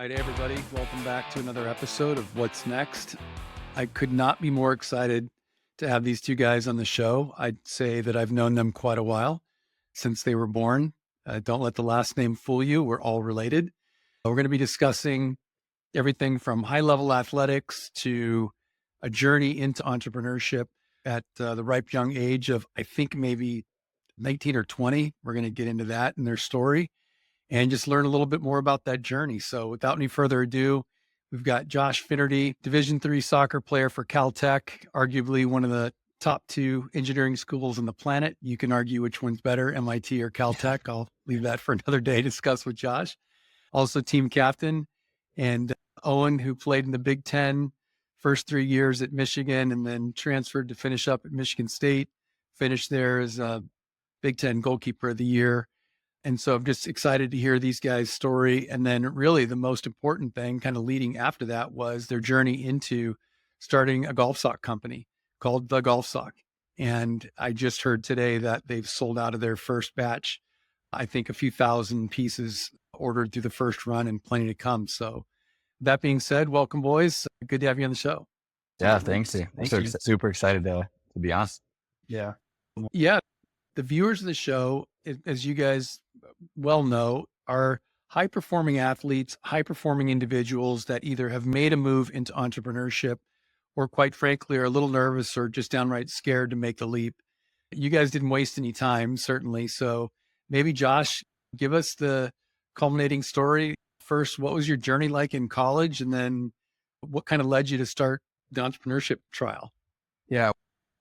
All right, everybody, welcome back to another episode of What's Next. I could not be more excited to have these two guys on the show. I'd say that I've known them quite a while since they were born. Don't let the last name fool you. We're all related. We're going to be discussing everything from high-level athletics to a journey into entrepreneurship at the ripe young age of, I think, maybe 19 or 20. We're going to get into that and their story and just learn a little bit more about that journey. So without any further ado, we've got Josh Finnerty, Division III soccer player for Caltech, arguably one of the top two engineering schools on the planet. You can argue which one's better, MIT or Caltech. I'll leave that for another day to discuss with Josh. Also team captain, and Owen, who played in the Big Ten first 3 years at Michigan and then transferred to finish up at Michigan State, finished there as a Big Ten goalkeeper of the year. And so I'm just excited to hear these guys' story. And then really the most important thing kind of leading after that was their journey into starting a golf sock company called The Golf Sock. And I just heard today that they've sold out of their first batch. I think a few thousand pieces ordered through the first run and plenty to come. So that being said, welcome, boys. Good to have you on the show. Yeah, thanks. Super excited to be honest. Yeah. The viewers of the show, as you guys well know, are high-performing athletes, high-performing individuals that either have made a move into entrepreneurship or, quite frankly, are a little nervous or just downright scared to make the leap. You guys didn't waste any time, certainly. So maybe, Josh, give us the culminating story. First, what was your journey like in college? And then what kind of led you to start the entrepreneurship trial? Yeah,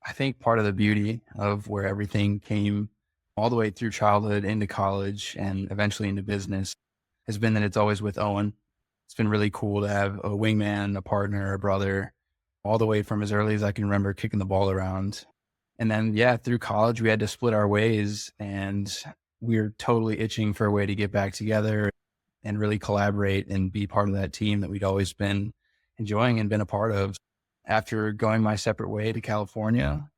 I think part of the beauty of where everything came all the way through childhood into college and eventually into business has been that it's always with Owen. It's been really cool to have a wingman, a partner, a brother, all the way from as early as I can remember kicking the ball around. And then, through college, we had to split our ways and we were totally itching for a way to get back together and really collaborate and be part of that team that we'd always been enjoying and been a part of. After going my separate way to California,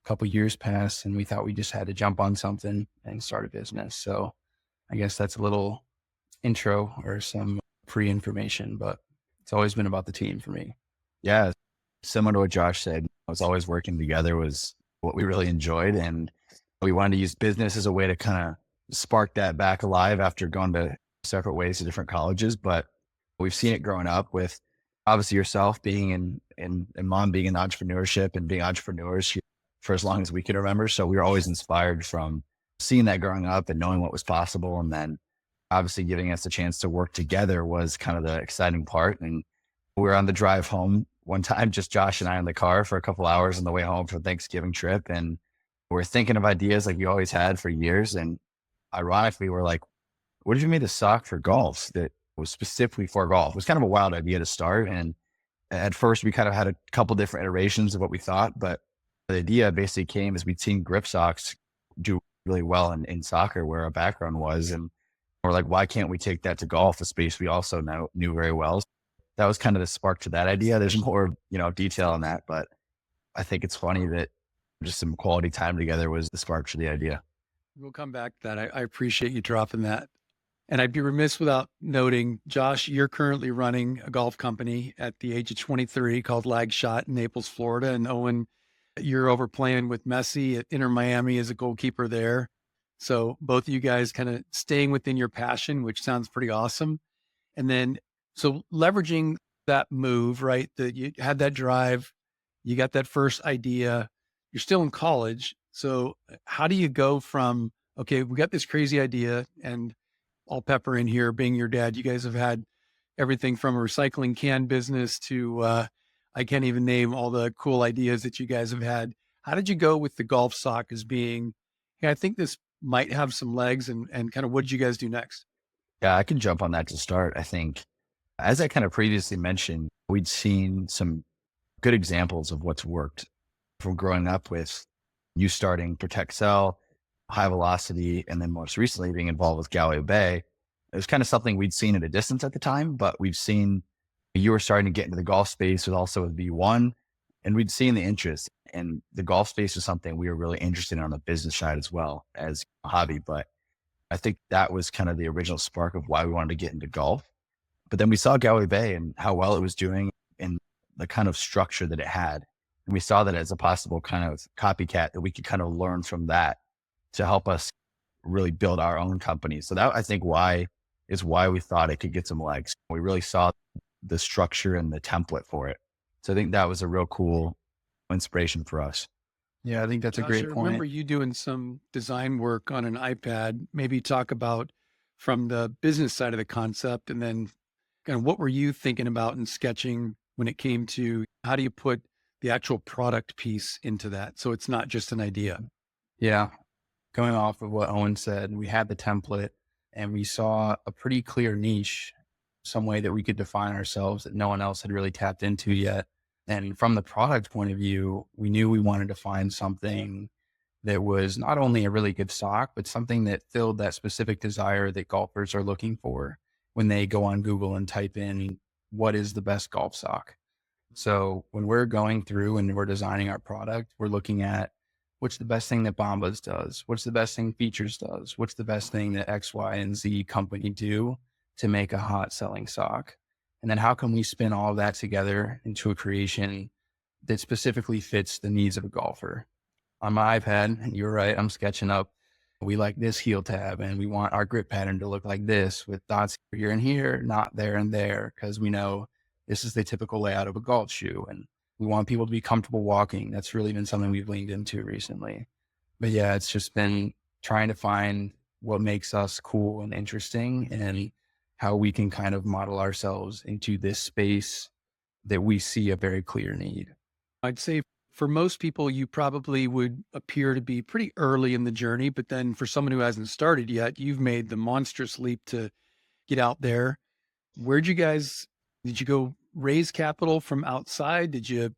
a couple of years passed and we thought we just had to jump on something and start a business. So I guess that's a little intro or some pre-information, but it's always been about the team for me. Yeah. Similar to what Josh said, I was always working together was what we really enjoyed. And we wanted to use business as a way to kind of spark that back alive after going to separate ways to different colleges. But we've seen it growing up with obviously yourself being and mom being in entrepreneurship and being entrepreneurs for as long as we can remember. So we were always inspired from seeing that growing up and knowing what was possible. And then obviously giving us a chance to work together was kind of the exciting part. And we were on the drive home one time, just Josh and I in the car for a couple hours on the way home from Thanksgiving trip. And we're thinking of ideas like we always had for years. And ironically, we're like, what if you made a sock for golf that was specifically for golf? It was kind of a wild idea to start. And at first we kind of had a couple different iterations of what we thought, but the idea basically came as we'd seen grip socks do really well in soccer where our background was. And we're like, why can't we take that to golf, a space we also knew very well? That was kind of the spark to that idea. There's more, detail on that, but I think it's funny that just some quality time together was the spark to the idea. We'll come back to that. I appreciate you dropping that. And I'd be remiss without noting, Josh, you're currently running a golf company at the age of 23 called Lag Shot in Naples, Florida. And Owen, you're over playing with Messi at Inter Miami as a goalkeeper there. So both of you guys kind of staying within your passion, which sounds pretty awesome. And then, so leveraging that move, right? That you had that drive, you got that first idea, you're still in college. So how do you go from, okay, we got this crazy idea, and I'll pepper in here, being your dad, you guys have had everything from a recycling can business to, I can't even name all the cool ideas that you guys have had. How did you go with the golf sock as being, hey, I think this might have some legs, and kind of what did you guys do next? Yeah, I can jump on that to start. I think, as I kind of previously mentioned, we'd seen some good examples of what's worked from growing up with you starting Protect Cell, High Velocity, and then most recently being involved with Galway Bay. It was kind of something we'd seen at a distance at the time, but we've seen you were starting to get into the golf space also with V1, and we'd seen the interest. And the golf space was something we were really interested in on the business side as well as a hobby. But I think that was kind of the original spark of why we wanted to get into golf. But then we saw Galway Bay and how well it was doing and the kind of structure that it had. And we saw that as a possible kind of copycat that we could kind of learn from that to help us really build our own company. So that I think why we thought it could get some legs. We really saw the structure and the template for it. So I think that was a real cool inspiration for us. Yeah, I think that's a Josh, I great remember point. you doing some design work on an iPad. Maybe talk about from the business side of the concept, and then kind of what were you thinking about in sketching when it came to how do you put the actual product piece into that so it's not just an idea? Yeah. Going off of what Owen said, we had the template and we saw a pretty clear niche, some way that we could define ourselves that no one else had really tapped into yet. And from the product point of view, we knew we wanted to find something that was not only a really good sock, but something that filled that specific desire that golfers are looking for when they go on Google and type in, what is the best golf sock? So when we're going through and we're designing our product, we're looking at what's the best thing that Bombas does? What's the best thing Features does? What's the best thing that X, Y, and Z company do to make a hot selling sock? And then how can we spin all of that together into a creation that specifically fits the needs of a golfer? On my iPad, you're right, I'm sketching up. We like this heel tab and we want our grip pattern to look like this with dots here and here, not there and there, because we know this is the typical layout of a golf shoe. And we want people to be comfortable walking. That's really been something we've leaned into recently. But yeah, it's just been trying to find what makes us cool and interesting and how we can kind of model ourselves into this space that we see a very clear need. I'd say for most people, you probably would appear to be pretty early in the journey, but then for someone who hasn't started yet, you've made the monstrous leap to get out there. Did you go raise capital from outside? Did you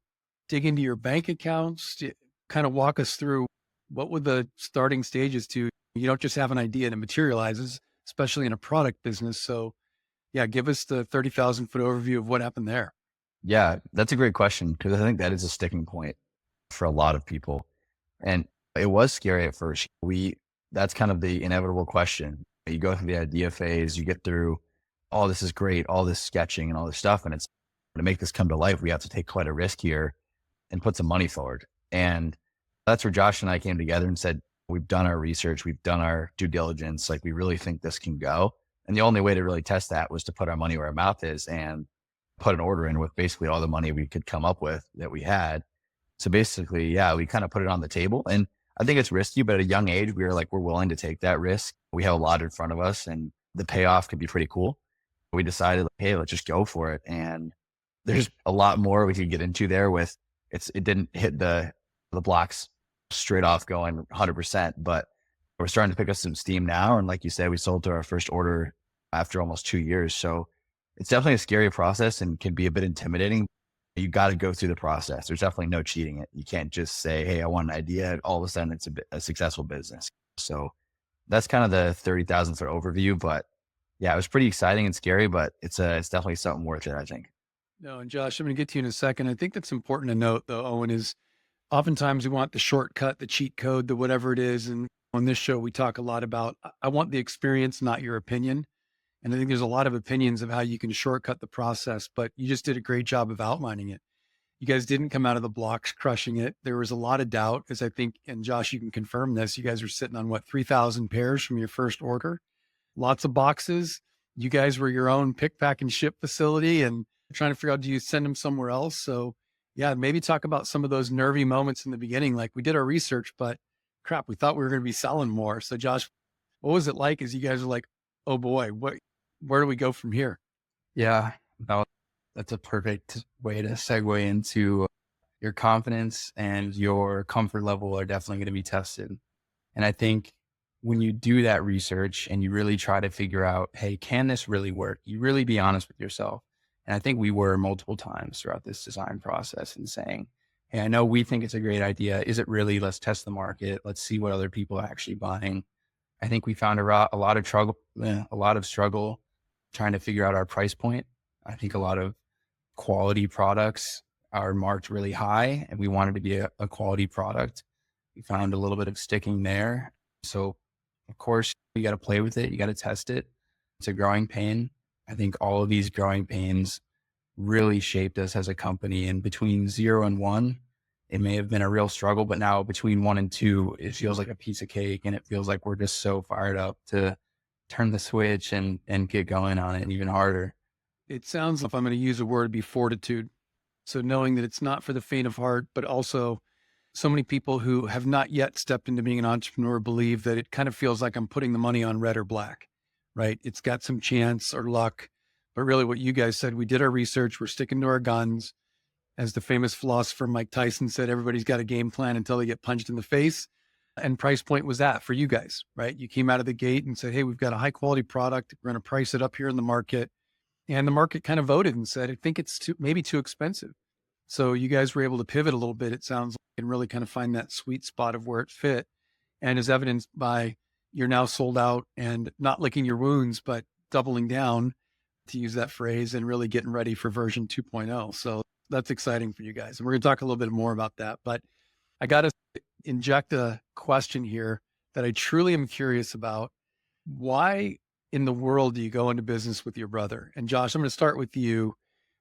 dig into your bank accounts? Kind of walk us through what were the starting stages to, you don't just have an idea and it materializes, especially in a product business. So yeah, give us the 30,000-foot overview of what happened there. Yeah, that's a great question because I think that is a sticking point for a lot of people. And it was scary at first. That's kind of the inevitable question. You go through the idea phase, you get through, oh, this is great, all this sketching and all this stuff. And it's to make this come to life, we have to take quite a risk here and put some money forward. And that's where Josh and I came together and said, we've done our research, we've done our due diligence. Like we really think this can go. And the only way to really test that was to put our money where our mouth is and put an order in with basically all the money we could come up with that we had. So basically, yeah, we kind of put it on the table. And I think it's risky, but at a young age, we were like, we're willing to take that risk. We have a lot in front of us and the payoff could be pretty cool. We decided, like, hey, let's just go for it. And there's a lot more we could get into there with it didn't hit the blocks straight off going 100%, but we're starting to pick up some steam now. And like you said, we sold to our first order after almost 2 years. So it's definitely a scary process and can be a bit intimidating. You got to go through the process. There's definitely no cheating it. You can't just say, hey, I want an idea. All of a sudden it's a successful business. So that's kind of the 30,000-foot overview, but yeah, it was pretty exciting and scary, but it's definitely something worth it, I think. No, and Josh, I'm going to get to you in a second. I think that's important to note, though, Owen, is oftentimes we want the shortcut, the cheat code, the whatever it is. And on this show, we talk a lot about, I want the experience, not your opinion. And I think there's a lot of opinions of how you can shortcut the process, but you just did a great job of outlining it. You guys didn't come out of the blocks crushing it. There was a lot of doubt, as I think, and Josh, you can confirm this. You guys were sitting on what, 3,000 pairs from your first order, lots of boxes. You guys were your own pick, pack, and ship facility and trying to figure out, do you send them somewhere else? So yeah, maybe talk about some of those nervy moments in the beginning. Like we did our research, but crap, we thought we were going to be selling more. So Josh, what was it like as you guys were like, oh boy, where do we go from here? Yeah, no, that's a perfect way to segue into your confidence and your comfort level are definitely going to be tested. And I think when you do that research and you really try to figure out, hey, can this really work? You really be honest with yourself. And I think we were multiple times throughout this design process and saying, hey, I know we think it's a great idea. Is it really? Let's test the market. Let's see what other people are actually buying. I think we found a lot of struggle trying to figure out our price point. I think a lot of quality products are marked really high and we wanted to be a quality product. We found a little bit of sticking there. So of course you got to play with it. You got to test it. It's a growing pain. I think all of these growing pains really shaped us as a company. And between 0 and 1, it may have been a real struggle, but now between 1 and 2, it feels like a piece of cake. And it feels like we're just so fired up to turn the switch and get going on it even harder. It sounds, if I'm going to use a word, it'd be fortitude. So knowing that it's not for the faint of heart, but also so many people who have not yet stepped into being an entrepreneur believe that it kind of feels like I'm putting the money on red or black, right? It's got some chance or luck. But really what you guys said, we did our research, we're sticking to our guns. As the famous philosopher Mike Tyson said, everybody's got a game plan until they get punched in the face. And price point was that for you guys, right? You came out of the gate and said, hey, we've got a high quality product. We're going to price it up here in the market. And the market kind of voted and said, I think it's maybe too expensive. So you guys were able to pivot a little bit, it sounds like, and really kind of find that sweet spot of where it fit. And as evidenced by you're now sold out and not licking your wounds, but doubling down, to use that phrase, and really getting ready for version 2.0. So that's exciting for you guys. And we're going to talk a little bit more about that. But I got to inject a question here that I truly am curious about. Why in the world do you go into business with your brother? And Josh, I'm going to start with you.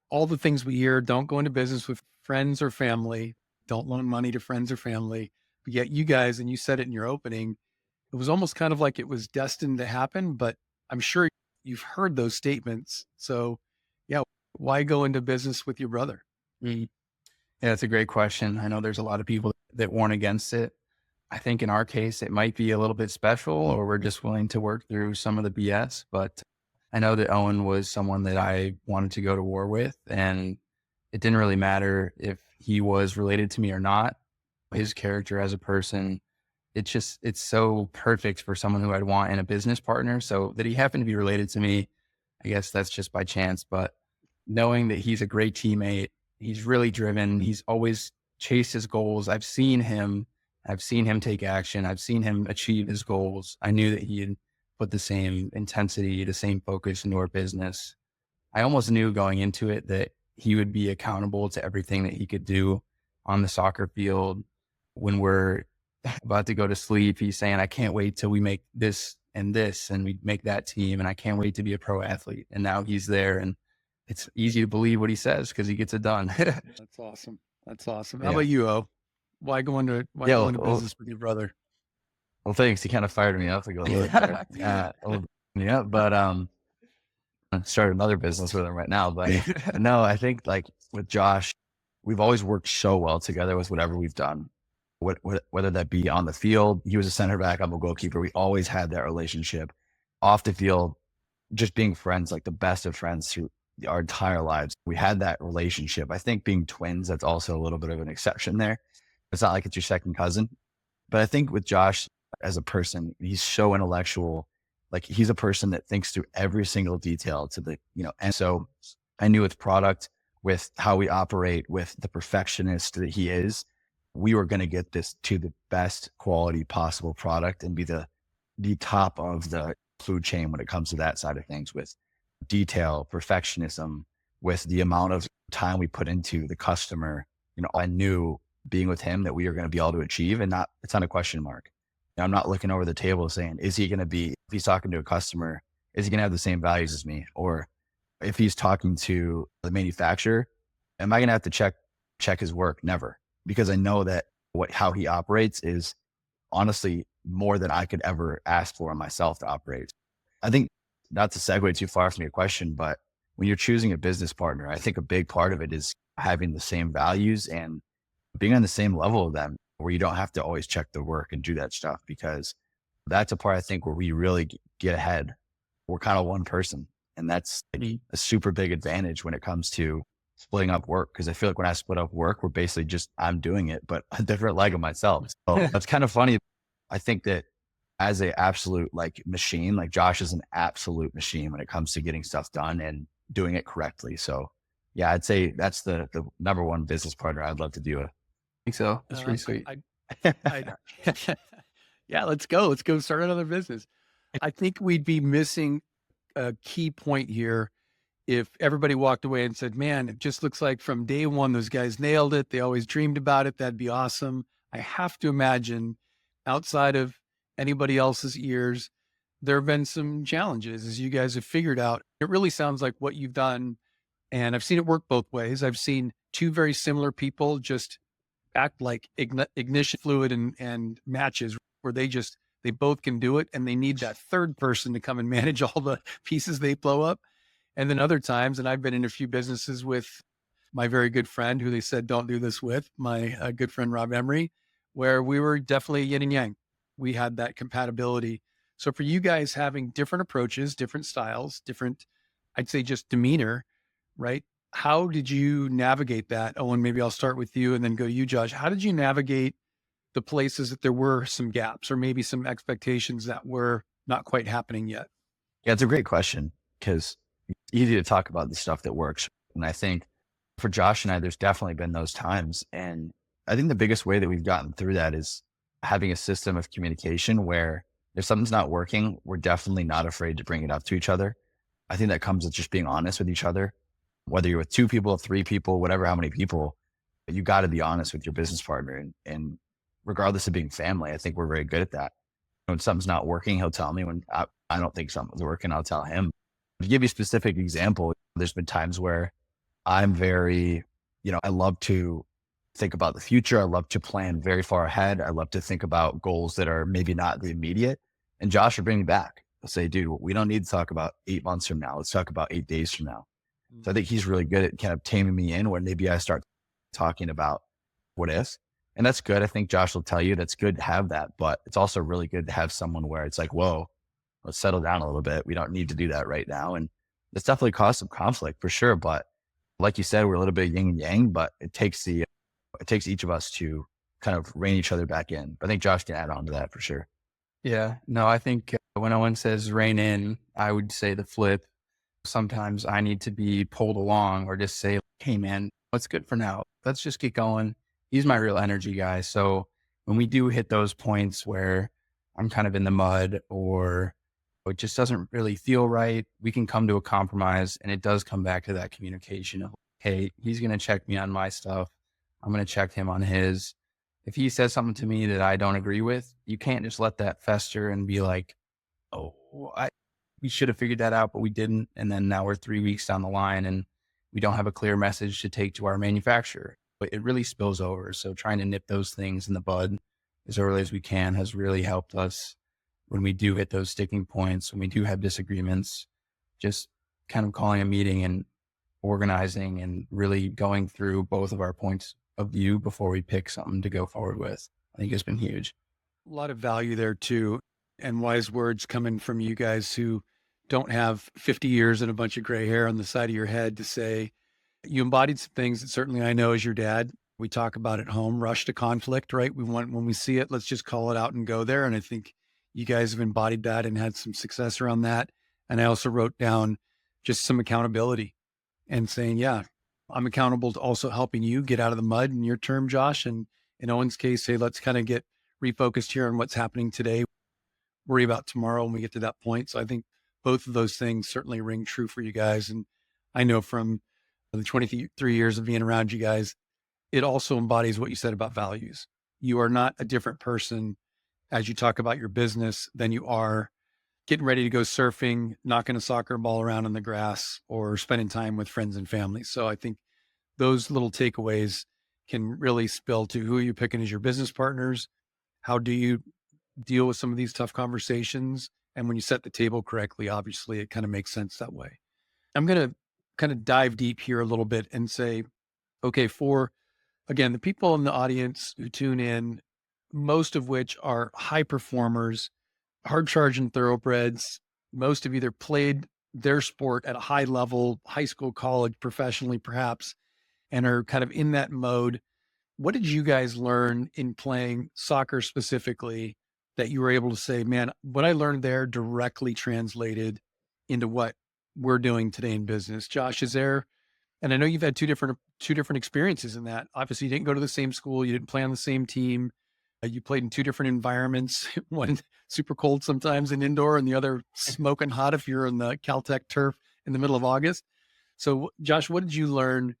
All the things we hear, don't go into business with friends or family, don't loan money to friends or family. But yet you guys, and you said it in your opening, it was almost kind of like it was destined to happen, but I'm sure you've heard those statements. So yeah, why go into business with your brother? Yeah, that's a great question. I know there's a lot of people that warn against it. I think in our case, it might be a little bit special, or we're just willing to work through some of the BS. But I know that Owen was someone that I wanted to go to war with, and it didn't really matter if he was related to me or not. His character as a person, it's so perfect for someone who I'd want in a business partner. So that he happened to be related to me, I guess that's just by chance. But knowing that he's a great teammate, he's really driven, he's always chased his goals. I've seen him take action. I've seen him achieve his goals. I knew that he had put the same intensity, the same focus into our business. I almost knew going into it that he would be accountable to everything that he could do on the soccer field. When we're about to go to sleep, he's saying, I can't wait till we make this, and we make that team. And I can't wait to be a pro athlete. And now he's there, and it's easy to believe what he says because he gets it done. That's awesome. That's awesome. How about you, O? Why go into business with your brother? Well, thanks. He kind of fired me up a little bit. But I started another business with him right now. But no, I think like with Josh, we've always worked so well together with whatever we've done. Whether that be on the field, he was a center back, I'm a goalkeeper. We always had that relationship. Off the field, just being friends, like the best of friends through our entire lives. We had that relationship. I think being twins, that's also a little bit of an exception there. It's not like it's your second cousin. But I think with Josh as a person, he's so intellectual. Like he's a person that thinks through every single detail to the, and so I knew with product, with how we operate, with the perfectionist that he is, we were going to get this to the best quality possible product and be the top of the food chain when it comes to that side of things, with detail, perfectionism, with the amount of time we put into the customer. I knew being with him that we were going to be able to achieve, and it's not a question mark. I'm not looking over the table saying, is he going to be, if he's talking to a customer, is he going to have the same values as me? Or if he's talking to the manufacturer, am I going to have to check his work? Never. Because I know that how he operates is honestly more than I could ever ask for myself to operate. I think, not to segue too far from your question, but when you're choosing a business partner, I think a big part of it is having the same values and being on the same level of them, where you don't have to always check the work and do that stuff, because that's a part I think where we really get ahead. We're kind of one person, and that's a super big advantage when it comes to splitting up work. Because I feel like when I split up work, we're basically just, I'm doing it, but a different leg of myself. So that's kind of funny. I think that as a absolute machine, like Josh is an absolute machine when it comes to getting stuff done and doing it correctly. So yeah, I'd say that's the number one business partner I'd love to do. I think so. That's pretty sweet. Yeah, let's go. Let's go start another business. I think we'd be missing a key point here if everybody walked away and said, man, it just looks like from day one, those guys nailed it. They always dreamed about it. That'd be awesome. I have to imagine, outside of anybody else's ears, there have been some challenges as you guys have figured out. It really sounds like what you've done, and I've seen it work both ways. I've seen two very similar people just act like ignition fluid and matches where they both can do it, and they need that third person to come and manage all the pieces they blow up. And then other times, and I've been in a few businesses with my very good friend who they said don't do this with, my good friend Rob Emery, where we were definitely yin and yang. We had that compatibility. So for you guys having different approaches, different styles, different, I'd say just demeanor, right? How did you navigate that? Owen, maybe I'll start with you and then go to you, Josh. How did you navigate the places that there were some gaps or maybe some expectations that were not quite happening yet? Yeah, it's a great question because it's easy to talk about the stuff that works. And I think for Josh and I, there's definitely been those times. And I think the biggest way that we've gotten through that is having a system of communication where if something's not working, we're definitely not afraid to bring it up to each other. I think that comes with just being honest with each other, whether you're with 2 people, 3 people, whatever, how many people, you got to be honest with your business partner. And regardless of being family, I think we're very good at that. When something's not working, he'll tell me. When I don't think something's working, I'll tell him. To give you a specific example, there's been times where I'm very, I love to think about the future. I love to plan very far ahead. I love to think about goals that are maybe not the immediate. And Josh will bring me back. He'll say, dude, we don't need to talk about 8 months from now. Let's talk about 8 days from now. So I think he's really good at kind of taming me in when maybe I start talking about what if. And that's good. I think Josh will tell you that's good to have that, but it's also really good to have someone where it's like, whoa, let's settle down a little bit. We don't need to do that right now. And it's definitely caused some conflict for sure. But like you said, we're a little bit yin and yang, but it takes each of us to kind of rein each other back in. I think Josh can add on to that for sure. Yeah, no, I think when Owen says rein in, I would say the flip. Sometimes I need to be pulled along or just say, hey man, what's good for now? Let's just get going. He's my real energy guy. So when we do hit those points where I'm kind of in the mud or it just doesn't really feel right, we can come to a compromise, and it does come back to that communication of, hey, he's going to check me on my stuff. I'm going to check him on his. If he says something to me that I don't agree with, you can't just let that fester and be like, oh, we should have figured that out, but we didn't. And then now we're 3 weeks down the line and we don't have a clear message to take to our manufacturer. But it really spills over. So trying to nip those things in the bud as early as we can has really helped us when we do hit those sticking points, when we do have disagreements, just kind of calling a meeting and organizing and really going through both of our points of view before we pick something to go forward with. I think it's been huge. A lot of value there too, and wise words coming from you guys who don't have 50 years and a bunch of gray hair on the side of your head to say, you embodied some things that certainly I know as your dad, we talk about at home, rush to conflict, right? We want, when we see it, let's just call it out and go there. And I think you guys have embodied that and had some success around that. And I also wrote down just some accountability and saying, yeah, I'm accountable to also helping you get out of the mud in your term, Josh. And in Owen's case, say, let's kind of get refocused here on what's happening today, worry about tomorrow when we get to that point. So I think both of those things certainly ring true for you guys. And I know from the 23 years of being around you guys, it also embodies what you said about values. You are not a different person as you talk about your business than you are getting ready to go surfing, knocking a soccer ball around in the grass, or spending time with friends and family. So I think those little takeaways can really spill to who you're picking as your business partners. How do you deal with some of these tough conversations? And when you set the table correctly, obviously it kind of makes sense that way. I'm going to kind of dive deep here a little bit and say, okay, for, again, the people in the audience who tune in, most of which are high performers, hard charging thoroughbreds, most have either played their sport at a high level, high school, college, professionally, perhaps, and are kind of in that mode. What did you guys learn in playing soccer specifically that you were able to say, man, what I learned there directly translated into what we're doing today in business? Josh, is there, and I know you've had two different experiences in that. Obviously, you didn't go to the same school, you didn't play on the same team. You played in two different environments, one super cold sometimes in indoor and the other smoking hot if you're in the Caltech turf in the middle of August. So Josh, what did you learn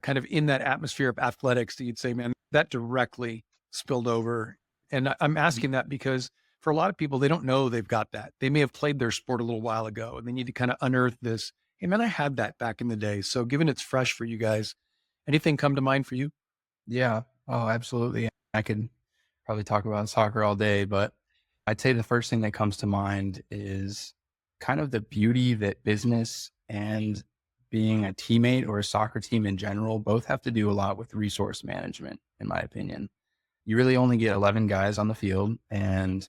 kind of in that atmosphere of athletics that you'd say, man, that directly spilled over? And I'm asking that because for a lot of people, they don't know they've got that. They may have played their sport a little while ago and they need to kind of unearth this. Hey man, I had that back in the day. So given it's fresh for you guys, anything come to mind for you? Yeah. Oh, absolutely. I could probably talk about soccer all day, but I'd say the first thing that comes to mind is kind of the beauty that business and being a teammate or a soccer team in general both have to do a lot with resource management, in my opinion. You really only get 11 guys on the field, and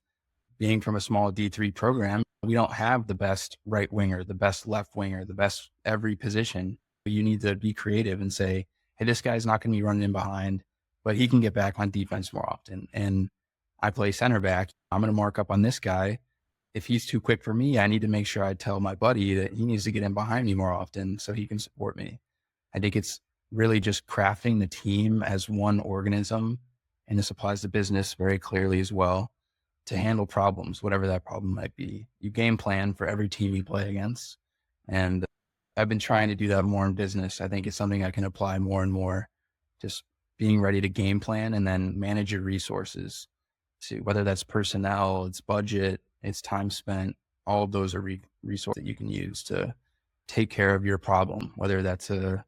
being from a small D3 program, we don't have the best right winger, the best left winger, the best every position. You need to be creative and say, hey, this guy's not going to be running in behind, but he can get back on defense more often. And I play center back. I'm going to mark up on this guy. If he's too quick for me, I need to make sure I tell my buddy that he needs to get in behind me more often so he can support me. I think it's really just crafting the team as one organism. And this applies to business very clearly as well, to handle problems, whatever that problem might be. You game plan for every team you play against. And I've been trying to do that more in business. I think it's something I can apply more and more, just being ready to game plan and then manage your resources. To whether that's personnel, it's budget, it's time spent, all of those are resources that you can use to take care of your problem, whether that's a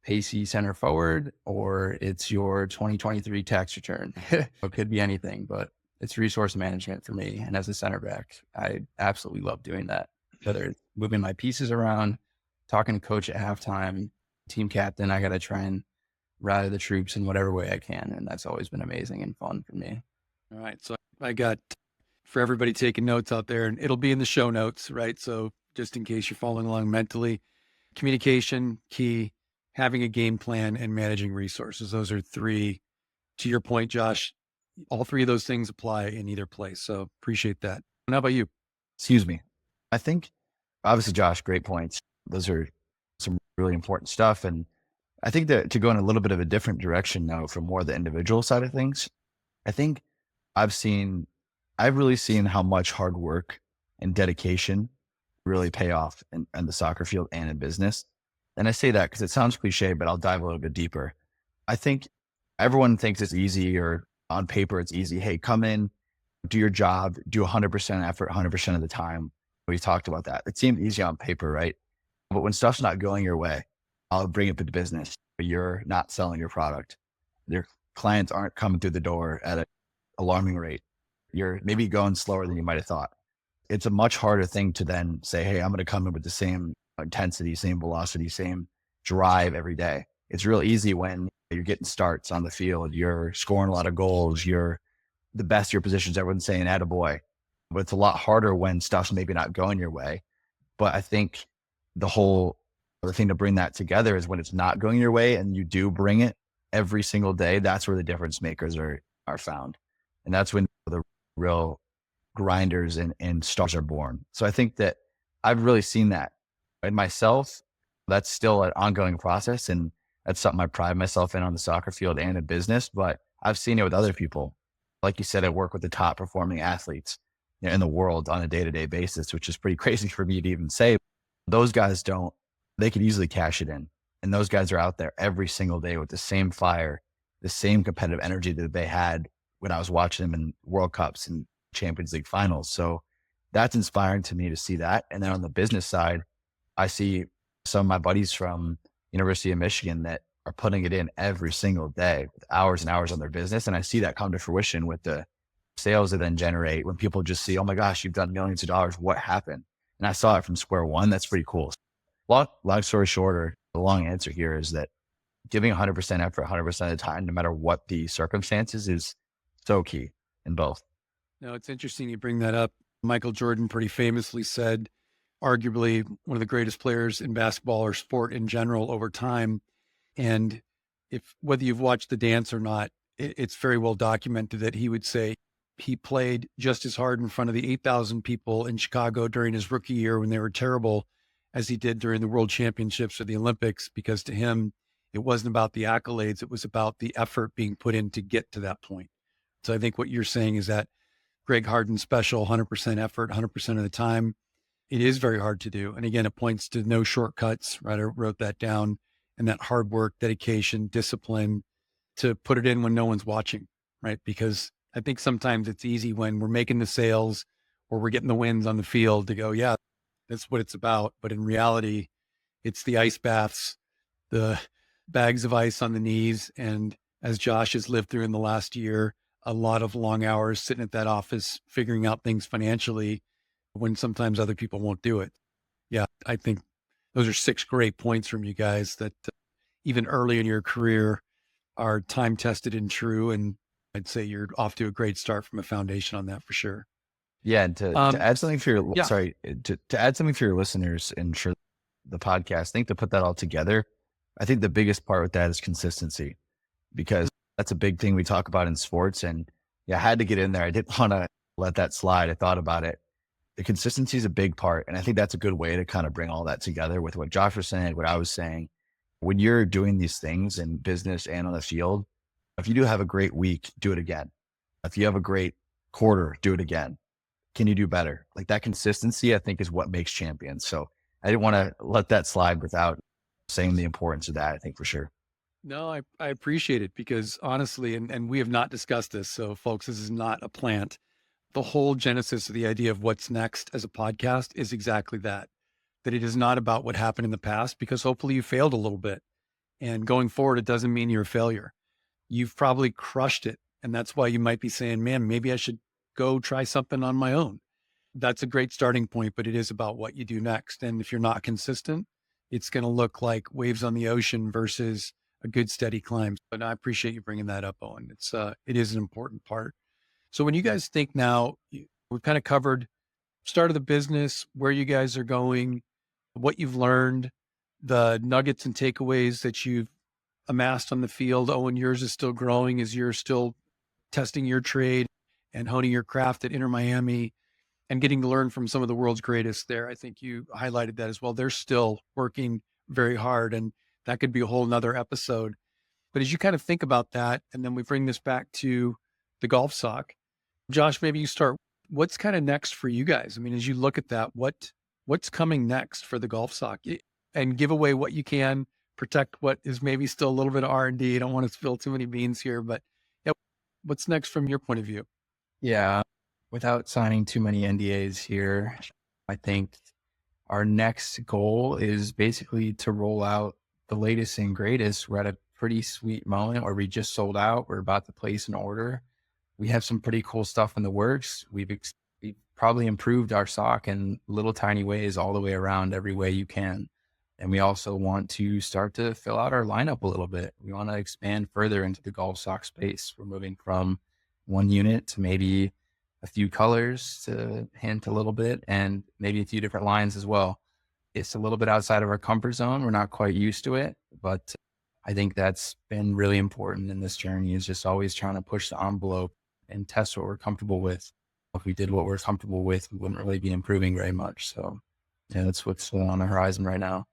pacey center forward or it's your 2023 tax return. It could be anything, but it's resource management for me. And as a center back, I absolutely love doing that, whether it's moving my pieces around, talking to coach at halftime, team captain, I got to try and rally the troops in whatever way I can. And that's always been amazing and fun for me. All right. So I got for everybody taking notes out there, and it'll be in the show notes, right? So just in case you're following along mentally, communication, key, having a game plan, and managing resources. Those are three, to your point, Josh, all three of those things apply in either place. So appreciate that. And how about you? Excuse me. I think, obviously, Josh, great points. Those are some really important stuff. And I think that to go in a little bit of a different direction now from more the individual side of things, I think I've really seen how much hard work and dedication really pay off in the soccer field and in business. And I say that because it sounds cliche, but I'll dive a little bit deeper. I think everyone thinks it's easy, or on paper it's easy. Hey, come in, do your job, do 100% effort 100% of the time. We talked about that. It seems easy on paper, right? But when stuff's not going your way, I'll bring it to business. But you're not selling your product. Your clients aren't coming through the door at an alarming rate. You're maybe going slower than you might have thought. It's a much harder thing to then say, hey, I'm going to come in with the same intensity, same velocity, same drive every day. It's real easy when you're getting starts on the field, you're scoring a lot of goals, you're the best of your positions, everyone's saying attaboy. But it's a lot harder when stuff's maybe not going your way. But I think the thing to bring that together is when it's not going your way and you do bring it every single day, that's where the difference makers are found. And that's when the real grinders and stars are born. So I think that I've really seen that in myself. That's still an ongoing process. And that's something I pride myself in on the soccer field and in business, but I've seen it with other people. Like you said, I work with the top performing athletes in the world on a day-to-day basis, which is pretty crazy for me to even say. Those guys they could easily cash it in. And those guys are out there every single day with the same fire, the same competitive energy that they had when I was watching them in World Cups and Champions League finals. So that's inspiring to me to see that. And then on the business side, I see some of my buddies from University of Michigan that are putting it in every single day with hours and hours on their business. And I see that come to fruition with the sales they then generate when people just see, oh my gosh, you've done millions of dollars. What happened? And I saw it from square one. That's pretty cool. Long story short, or the long answer here is that giving 100% effort 100% of the time, no matter what the circumstances, is so key in both. No, it's interesting you bring that up. Michael Jordan pretty famously said, arguably one of the greatest players in basketball or sport in general over time. And whether you've watched The Dance or not, it's very well documented that he would say he played just as hard in front of the 8,000 people in Chicago during his rookie year when they were terrible as he did during the World Championships or the Olympics, because to him, it wasn't about the accolades. It was about the effort being put in to get to that point. So I think what you're saying is that Greg Harden special, 100% effort, 100% of the time. It is very hard to do. And again, it points to no shortcuts, right? I wrote that down, and that hard work, dedication, discipline to put it in when no one's watching, right? Because I think sometimes it's easy when we're making the sales or we're getting the wins on the field to go, yeah, that's what it's about. But in reality, it's the ice baths, the bags of ice on the knees. And as Josh has lived through in the last year, a lot of long hours sitting at that office, figuring out things financially when sometimes other people won't do it. Yeah, I think those are 6 great points from you guys that even early in your career are time tested and true. And I'd say you're off to a great start from a foundation on that for sure. Yeah, and to add something for your Yeah. sorry, to add something for your listeners and for the podcast, I think to put that all together, I think the biggest part with that is consistency, because that's a big thing we talk about in sports. And yeah, I had to get in there. I didn't want to let that slide. I thought about it. The consistency is a big part. And I think that's a good way to kind of bring all that together with what Josh was saying, what I was saying. When you're doing these things in business and on the field, if you do have a great week, do it again. If you have a great quarter, do it again. Can you do better? Like that consistency, I think, is what makes champions. So I didn't want to let that slide without saying the importance of that, I think, for sure. No, I appreciate it because honestly, and we have not discussed this. So folks, this is not a plant. The whole genesis of the idea of what's next as a podcast is exactly that, that it is not about what happened in the past, because hopefully you failed a little bit. And going forward, it doesn't mean you're a failure. You've probably crushed it. And that's why you might be saying, man, maybe I should go try something on my own. That's a great starting point, but it is about what you do next. And if you're not consistent, it's going to look like waves on the ocean versus a good steady climb. But I appreciate you bringing that up, Owen. It is an important part. So when you guys think now, we've kind of covered start of the business, where you guys are going, what you've learned, the nuggets and takeaways that you've amassed on the field. Owen, yours is still growing as you're still testing your trade and honing your craft at Inter Miami and getting to learn from some of the world's greatest there. I think you highlighted that as well. They're still working very hard, and that could be a whole nother episode. But as you kind of think about that, and then we bring this back to the golf sock, Josh, maybe you start. What's kind of next for you guys? I mean, as you look at that, what's coming next for the golf sock? And give away what you can, protect what is maybe still a little bit of R&D. I don't want to spill too many beans here, but yeah, what's next from your point of view? Yeah. Without signing too many NDAs here, I think our next goal is basically to roll out the latest and greatest. We're at a pretty sweet moment where we just sold out. We're about to place an order. We have some pretty cool stuff in the works. We've probably improved our sock in little tiny ways all the way around, every way you can. And we also want to start to fill out our lineup a little bit. We want to expand further into the golf sock space. We're moving from one unit to maybe a few colors to hint a little bit, and maybe a few different lines as well. It's a little bit outside of our comfort zone. We're not quite used to it, but I think that's been really important in this journey, is just always trying to push the envelope and test what we're comfortable with. If we did what we're comfortable with, we wouldn't really be improving very much. So yeah, that's what's on the horizon right now.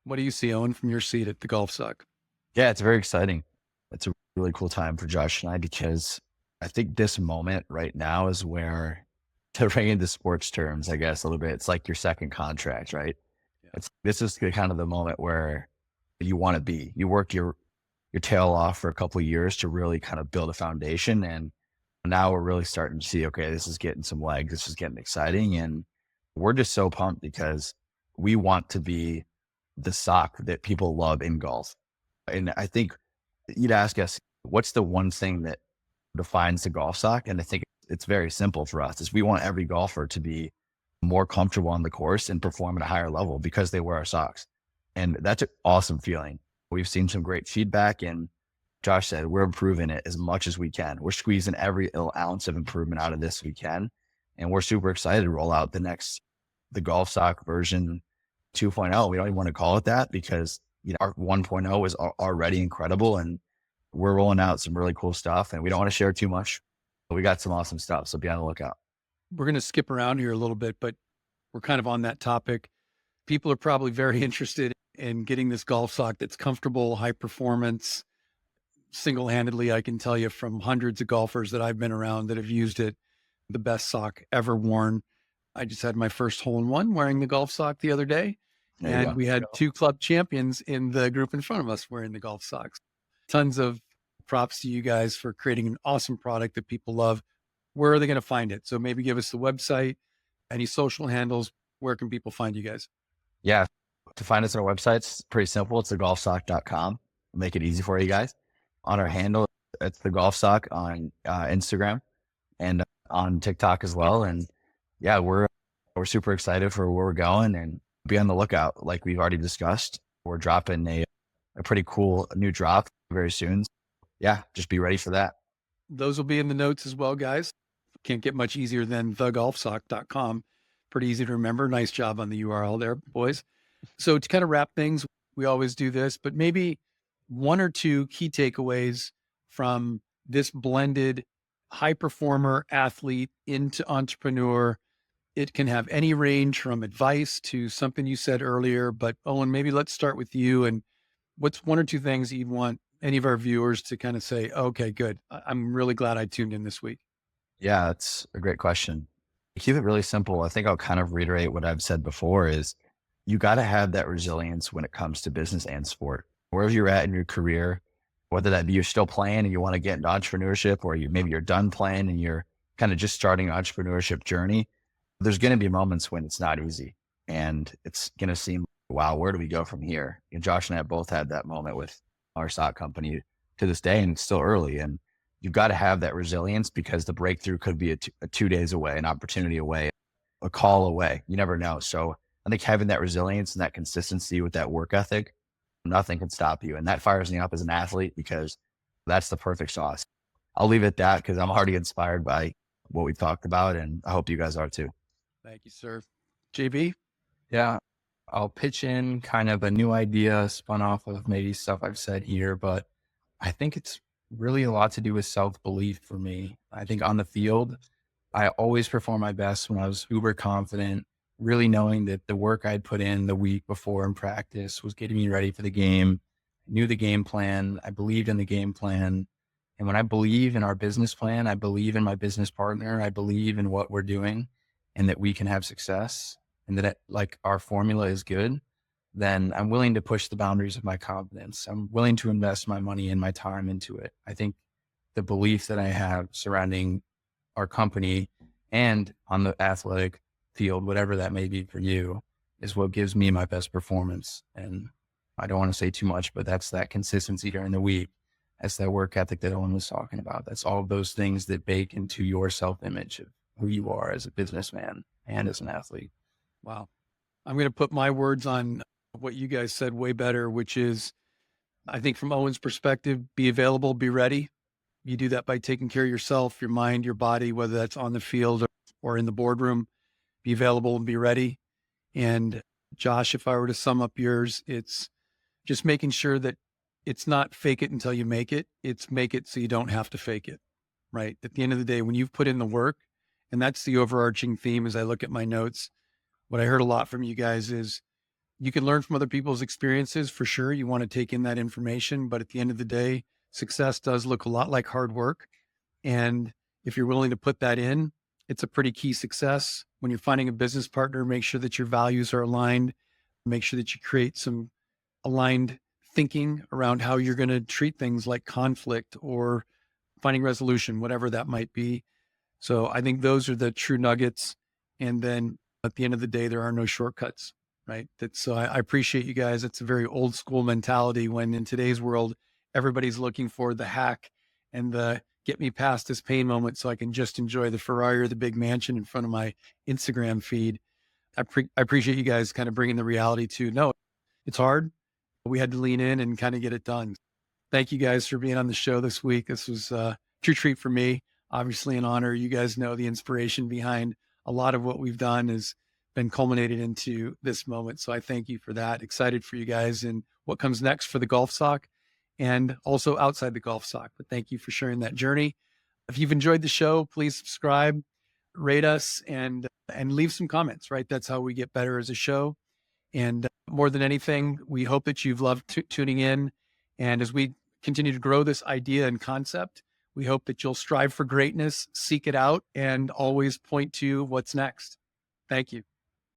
What do you see, Owen, from your seat at the golf sock? Yeah, it's very exciting. It's a really cool time for Josh and I, because I think this moment right now is where, to bring into sports terms, I guess a little bit, it's like your second contract, right? Yeah. This is kind of the moment where you want to be. You work your tail off for a couple of years to really kind of build a foundation, and now we're really starting to see, okay, this is getting some legs. This is getting exciting, and we're just so pumped because we want to be the sock that people love in golf. And I think you'd ask us, what's the one thing that defines the golf sock? And I think it's very simple for us, is we want every golfer to be more comfortable on the course and perform at a higher level because they wear our socks. And that's an awesome feeling. We've seen some great feedback, and Josh said, we're improving it as much as we can. We're squeezing every ounce of improvement out of this we can. And we're super excited to roll out the golf sock version 2.0. We don't even want to call it that, because our 1.0 is already incredible, and we're rolling out some really cool stuff, and we don't want to share too much, but we got some awesome stuff. So be on the lookout. We're going to skip around here a little bit, but we're kind of on that topic. People are probably very interested in getting this golf sock that's comfortable, high performance. Single-handedly, I can tell you from hundreds of golfers that I've been around that have used it, the best sock ever worn. I just had my first hole-in-one wearing the golf sock the other day, and we had 2 club champions in the group in front of us wearing the golf socks. Tons of props to you guys for creating an awesome product that people love. Where are they going to find it? So maybe give us the website, any social handles. Where can people find you guys? Yeah. To find us on our website, it's pretty simple. It's thegolfsock.com. We'll make it easy for you guys. On our handle, it's the golf sock on Instagram and on TikTok as well. And yeah, we're super excited for where we're going, and be on the lookout. Like we've already discussed, we're dropping a pretty cool new drop very soon. Yeah, just be ready for that. Those will be in the notes as well, guys. Can't get much easier than thegolfsock.com. Pretty easy to remember. Nice job on the URL there, boys. So to kind of wrap things, we always do this, but maybe one or two key takeaways from this blended high performer athlete into entrepreneur. It can have any range from advice to something you said earlier, but Owen, maybe let's start with you. And what's one or two things that you'd want any of our viewers to kind of say, okay, good. I'm really glad I tuned in this week. Yeah, that's a great question. Keep it really simple. I think I'll kind of reiterate what I've said before is you got to have that resilience when it comes to business and sport. Wherever you're at in your career, whether that be you're still playing and you want to get into entrepreneurship, or maybe you're done playing and you're kind of just starting an entrepreneurship journey, there's going to be moments when it's not easy and it's going to seem, wow, where do we go from here? And Josh and I have both had that moment with our stock company to this day, and it's still early. And you've got to have that resilience because the breakthrough could be a 2 days away, an opportunity away, a call away. You never know. So I think having that resilience and that consistency with that work ethic, nothing can stop you. And that fires me up as an athlete because that's the perfect sauce. I'll leave it at that because I'm already inspired by what we've talked about, and I hope you guys are too. Thank you, sir. JB? Yeah, I'll pitch in kind of a new idea spun off of maybe stuff I've said here, but I think it's really a lot to do with self-belief for me. I think on the field, I always perform my best when I was uber confident, really knowing that the work I'd put in the week before in practice was getting me ready for the game. I knew the game plan. I believed in the game plan. And when I believe in our business plan, I believe in my business partner, I believe in what we're doing and that we can have success and that like our formula is good, then I'm willing to push the boundaries of my confidence. I'm willing to invest my money and my time into it. I think the belief that I have surrounding our company and on the athletic field, whatever that may be for you, is what gives me my best performance. And I don't want to say too much, but that's that consistency during the week. That's that work ethic that Owen was talking about. That's all of those things that bake into your self-image of who you are as a businessman and as an athlete. Wow. I'm going to put my words on what you guys said way better, which is, I think from Owen's perspective, be available, be ready. You do that by taking care of yourself, your mind, your body, whether that's on the field or in the boardroom. Be available and be ready. And Josh, if I were to sum up yours, it's just making sure that it's not fake it until you make it. It's make it so you don't have to fake it, right? At the end of the day, when you've put in the work, and that's the overarching theme as I look at my notes, what I heard a lot from you guys is you can learn from other people's experiences for sure. You want to take in that information, but at the end of the day, success does look a lot like hard work. And if you're willing to put that in, it's a pretty key success. When you're finding a business partner, make sure that your values are aligned. Make sure that you create some aligned thinking around how you're going to treat things like conflict or finding resolution, whatever that might be. So I think those are the true nuggets. And then at the end of the day, there are no shortcuts, right? So I appreciate you guys. It's a very old school mentality when in today's world, everybody's looking for the hack and the get me past this pain moment so I can just enjoy the Ferrari or the big mansion in front of my Instagram feed. I appreciate you guys kind of bringing the reality to, no, it's hard. But we had to lean in and kind of get it done. Thank you guys for being on the show this week. This was a true treat for me. Obviously an honor. You guys know the inspiration behind a lot of what we've done has been culminated into this moment. So I thank you for that. Excited for you guys and what comes next for the golf sock and also outside the golf sock. But thank you for sharing that journey. If you've enjoyed the show, please subscribe, rate us, and leave some comments, right? That's how we get better as a show. And more than anything, we hope that you've loved tuning in. And as we continue to grow this idea and concept, we hope that you'll strive for greatness, seek it out, and always point to what's next. Thank you.